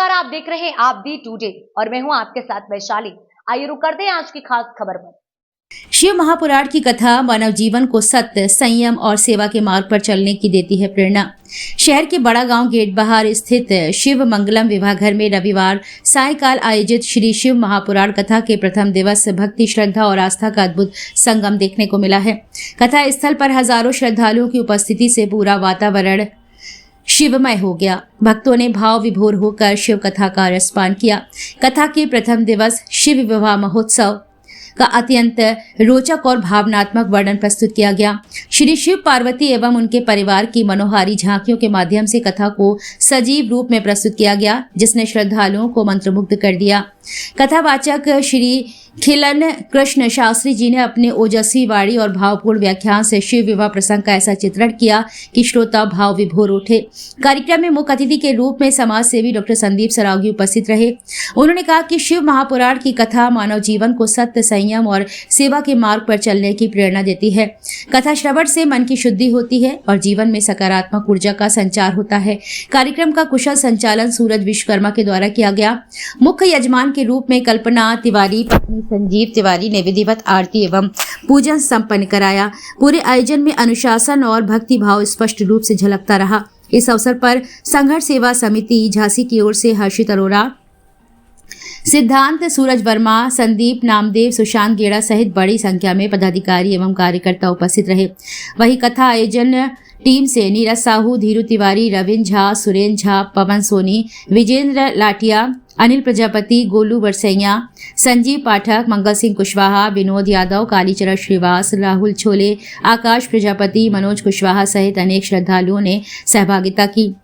नमस्कार, आप देख रहे हैं आप दी टुडे और मैं हूं आपके साथ वैशाली। आइए रुक करते हैं आज की खास खबर पर। शिव महापुराण की कथा मानव जीवन को सत्य, संयम और सेवा के मार्ग पर चलने की देती है प्रेरणा। शहर के बड़ा गांव गेट बाहर स्थित शिव मंगलम विवाह घर में रविवार सायंकाल आयोजित श्री शिव महापुराण कथा के प्रथम दिवस भक्ति, श्रद्धा और आस्था का अद्भुत संगम देखने को मिला है। कथा स्थल पर हजारों श्रद्धालुओं की उपस्थिति से पूरा वातावरण शिवमय हो गया। भक्तों ने भाव विभोर होकर शिव कथा का रसपान किया। कथा के प्रथम दिवस शिव विवाह महोत्सव का अत्यंत रोचक और भावनात्मक वर्णन प्रस्तुत किया गया। श्री शिव पार्वती एवं उनके परिवार की मनोहारी झांकियों के माध्यम से कथा को सजीव रूप में प्रस्तुत किया गया, जिसने श्रद्धालुओं को मंत्रमुग्ध कर दिया। कथावाचक श्री खिलन कृष्ण शास्त्री जी ने अपने ओजस्वी वाणी और भावपूर्ण व्याख्यान से शिव विवाह प्रसंग का ऐसा चित्रण किया कि श्रोता भाव विभोर उठे। कार्यक्रम में मुख्य अतिथि के रूप में समाज सेवी डॉक्टर संदीप सरावगी उपस्थित रहे। उन्होंने कहा कि शिव महापुराण की कथा मानव जीवन को सत्य, संयम और सेवा के मार्ग पर चलने की प्रेरणा देती है। कथा श्रवण से मन की शुद्धि होती है और जीवन में सकारात्मक ऊर्जा का संचार होता है। कार्यक्रम का कुशल संचालन सूरज विश्वकर्मा के द्वारा किया गया। मुख्य यजमान के रूप में कल्पना तिवारी, पत्नी संजीव तिवारी ने विधिवत आरती एवं पूजन संपन्न कराया। पूरे आयोजन में अनुशासन और भक्ति भाव स्पष्ट रूप से झलकता रहा। इस अवसर पर संघर्ष सेवा समिति झांसी की ओर से हर्षित अरोरा, सिद्धांत सूरज वर्मा, संदीप नामदेव, सुशांत गेड़ा सहित बड़ी संख्या में पदाधिकारी एवं कार्यकर्ता उपस्थित रहे। वहीं कथा आयोजन टीम से नीरज साहू, धीरू तिवारी, रविंद्र झा, सुरेंद्र झा, पवन सोनी, विजेंद्र लाटिया, अनिल प्रजापति, गोलू बरसैया, संजीव पाठक, मंगल सिंह कुशवाहा, विनोद यादव, कालीचरण श्रीवास, राहुल छोले, आकाश प्रजापति, मनोज कुशवाहा सहित अनेक श्रद्धालुओं ने सहभागिता की।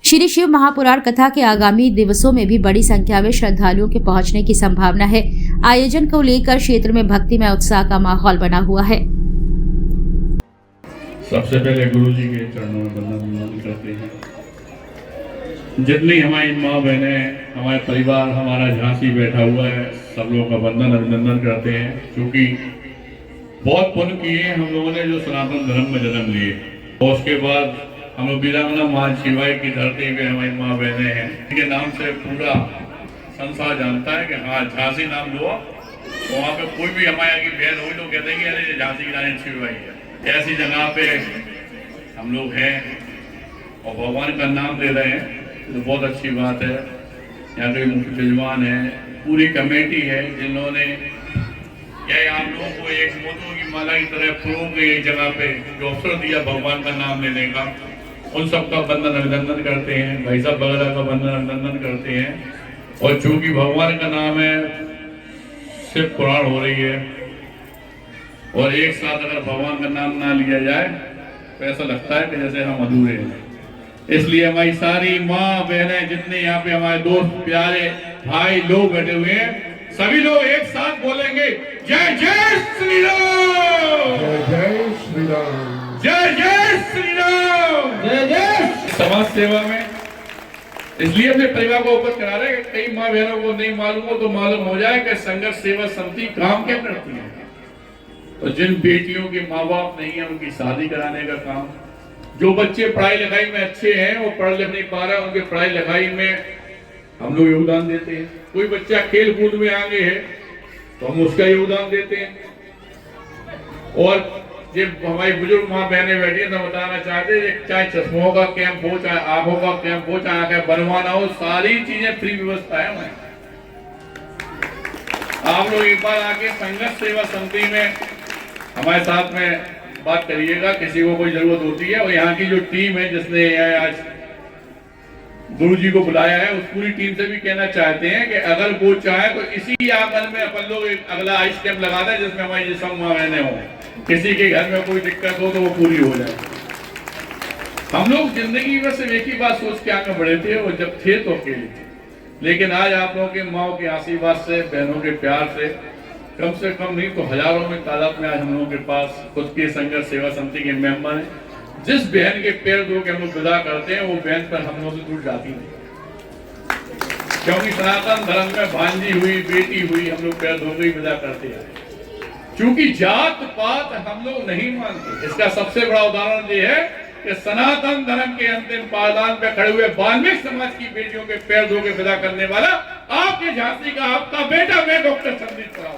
श्री शिव महापुराण कथा के आगामी दिवसों में भी बड़ी संख्या में श्रद्धालुओं के पहुंचने की संभावना है। आयोजन को लेकर क्षेत्र में भक्तिमय उत्साह का माहौल बना हुआ है। सबसे पहले गुरु जी के चरणों में वंदन करते हैं। जितनी हमारी माँ बहनें, हमारे परिवार, हमारा झांसी बैठा हुआ है, सब लोगों का वंदन अभिनंदन करते हैं, क्योंकि बहुत पुण्य किए हम लोगों ने जो सनातन धर्म में जन्म लिए। और उसके बाद हम लोग वीरांगना माँ शिवाई की धरती पे हमारी माँ बहनें हैं, इनके नाम से पूरा संसार जानता है कि हाँ झांसी नाम लो। वहाँ पे कोई भी हमारे यहाँ की बहन हुई तो कहते हैं कि अरे झांसी की रानी शिवाई है। ऐसी जगह पे हम लोग हैं और भगवान का नाम ले रहे हैं, तो बहुत अच्छी बात है। यहाँ के मुख्य यजमान है, पूरी कमेटी है, जिन्होंने क्या आप लोगों को एक मोतियों की माला की तरह फूलों की जगह पे जो अवसर दिया भगवान का नाम लेने का, उन सबका वंदन अभिनंदन करते हैं। भाई साहब वगैरह का वंदन अभिनंदन करते हैं। और चूंकि भगवान का नाम है, शिव पुराण हो रही है, और एक साथ अगर भगवान का नाम ना लिया जाए तो ऐसा लगता है कि जैसे हम अधूरे हैं। इसलिए हमारी सारी माँ बहनें, जितने यहाँ पे हमारे दोस्त, प्यारे भाई लोग बैठे हुए हैं, सभी लोग एक साथ बोलेंगे जय जय श्री राम, जय जय श्री राम, जय जय श्री राम, जय जय। समाज सेवा में इसलिए अपने परिवार को ऊपर करा रहे हैं कि कई माँ बहनों को नहीं मालूम हो तो मालूम हो जाए कि संघर्ष सेवा समिति काम क्या करती है। तो जिन बेटियों के माँ बाप नहीं है, उनकी शादी कराने का काम, जो बच्चे पढ़ाई लिखाई में अच्छे हैं वो पढ़ लिख नहीं पा रहे, उनके पढ़ाई लिखाई में हम लोग योगदान देते हैं। कोई बच्चा खेल कूद में आगे है तो हम उसका योगदान देते हैं। और जब हमारी बुजुर्ग माँ बहनें बैठी हैं तो बताना चाहते हैं, चाहे चश्मों का कैंप हो, चाहे आंखों का कैंप हो, चाहे आंखें बनवाना हो, सारी चीजें फ्री व्यवस्था है हमारे। आप लोग एक बार आके संघर्ष सेवा समिति में हमारे साथ में बात करिएगा, किसी को कोई जरूरत होती है। और यहाँ की जो टीम है जिसने आज गुरु जी को बुलाया है, उस पूरी टीम से भी कहना चाहते हैं कि अगर वो चाहे तो इसी आंगन में अपन लोग एक अगला आइस कैंप लगा दें, जिसमें हमारी जिसम माँ बहनें हो, किसी के घर में कोई दिक्कत हो तो वो पूरी हो जाए। हम लोग जिंदगी में सिर्फ एक ही बात सोच के आगे बढ़े थे, और जब थे तो अकेले थे, लेकिन आज आप लोगों के माओ के आशीर्वाद से, बहनों के प्यार से कम नहीं तो हजारों में तादाद में आज हम लोगों के पास खुद के संघर्ष सेवा समिति के मेंबर हैं। जिस बहन के पैर धो के हम लोग विदा करते हैं, वो बहन पर हम लोग से दूर जाती नहीं, क्योंकि सनातन धर्म में भांजी हुई, बेटी हुई, हम लोग पैर धो के विदा करते हैं। क्योंकि जात पात हम लोग नहीं मानते। इसका सबसे बड़ा उदाहरण ये है कि सनातन धर्म के अंतिम पायदान पे खड़े हुए वाल्मीकि समाज की बेटियों के पैर धो के विदा करने वाला आपके झांसी का आपका बेटा मैं डॉक्टर संदीप राव।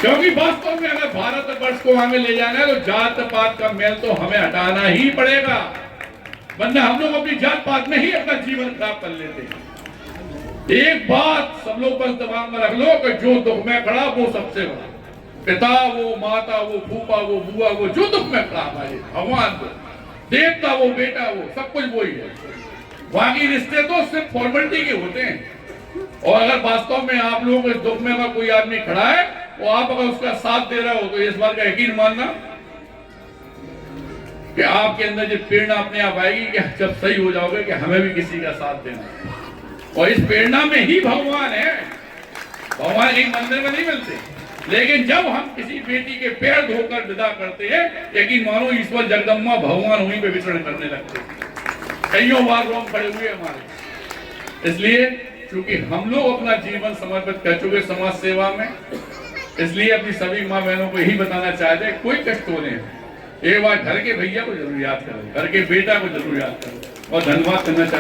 क्योंकि वास्तव में अगर भारत वर्ष को हमें ले जाना है तो जात पात का मेल तो हमें हटाना ही पड़ेगा, वरना हम लोग अपनी जात पात में ही अपना जीवन खराब कर लेते हैं। एक बात सब लोग बस दिमाग में रख लो कि जो दुख में खड़ा वो सबसे बड़ा, पिता वो, माता वो, फूफा वो, बुआ वो, जो दुख में खड़ा हमारे भगवान वो, देवता वो, बेटा वो, सब कुछ वही है। बाकी रिश्ते तो सिर्फ फॉर्मेलिटी के होते हैं। और अगर वास्तव में आप लोगों के दुख में अगर कोई आदमी खड़ा है और आप अगर उसका साथ दे रहे हो तो इस बात का यकीन मानना कि आपके अंदर जो प्रेरणा अपने आप आएगी कि जब सही हो जाओगे कि हमें भी किसी का साथ देना। और इस प्रेरणा में ही भगवान है। भगवान एक मंदिर में नहीं मिलते, लेकिन जब हम किसी बेटी के पैर धोकर विदा करते हैं, यकीन मानो ईश्वर जगदम्बा भगवान वहीं पे विचरण करने लगते हैं। कईयों बार रोम खड़े हुए हमारे, इसलिए क्योंकि हम लोग अपना जीवन समर्पित कर चुके समाज सेवा में, इसलिए अपनी सभी माँ बहनों को यही बताना चाहते हैं, कोई कष्ट हो रहे हैं, एक बार घर के भैया को जरूर याद करो, घर के बेटा को जरूर याद करो और धन्यवाद करना चाहते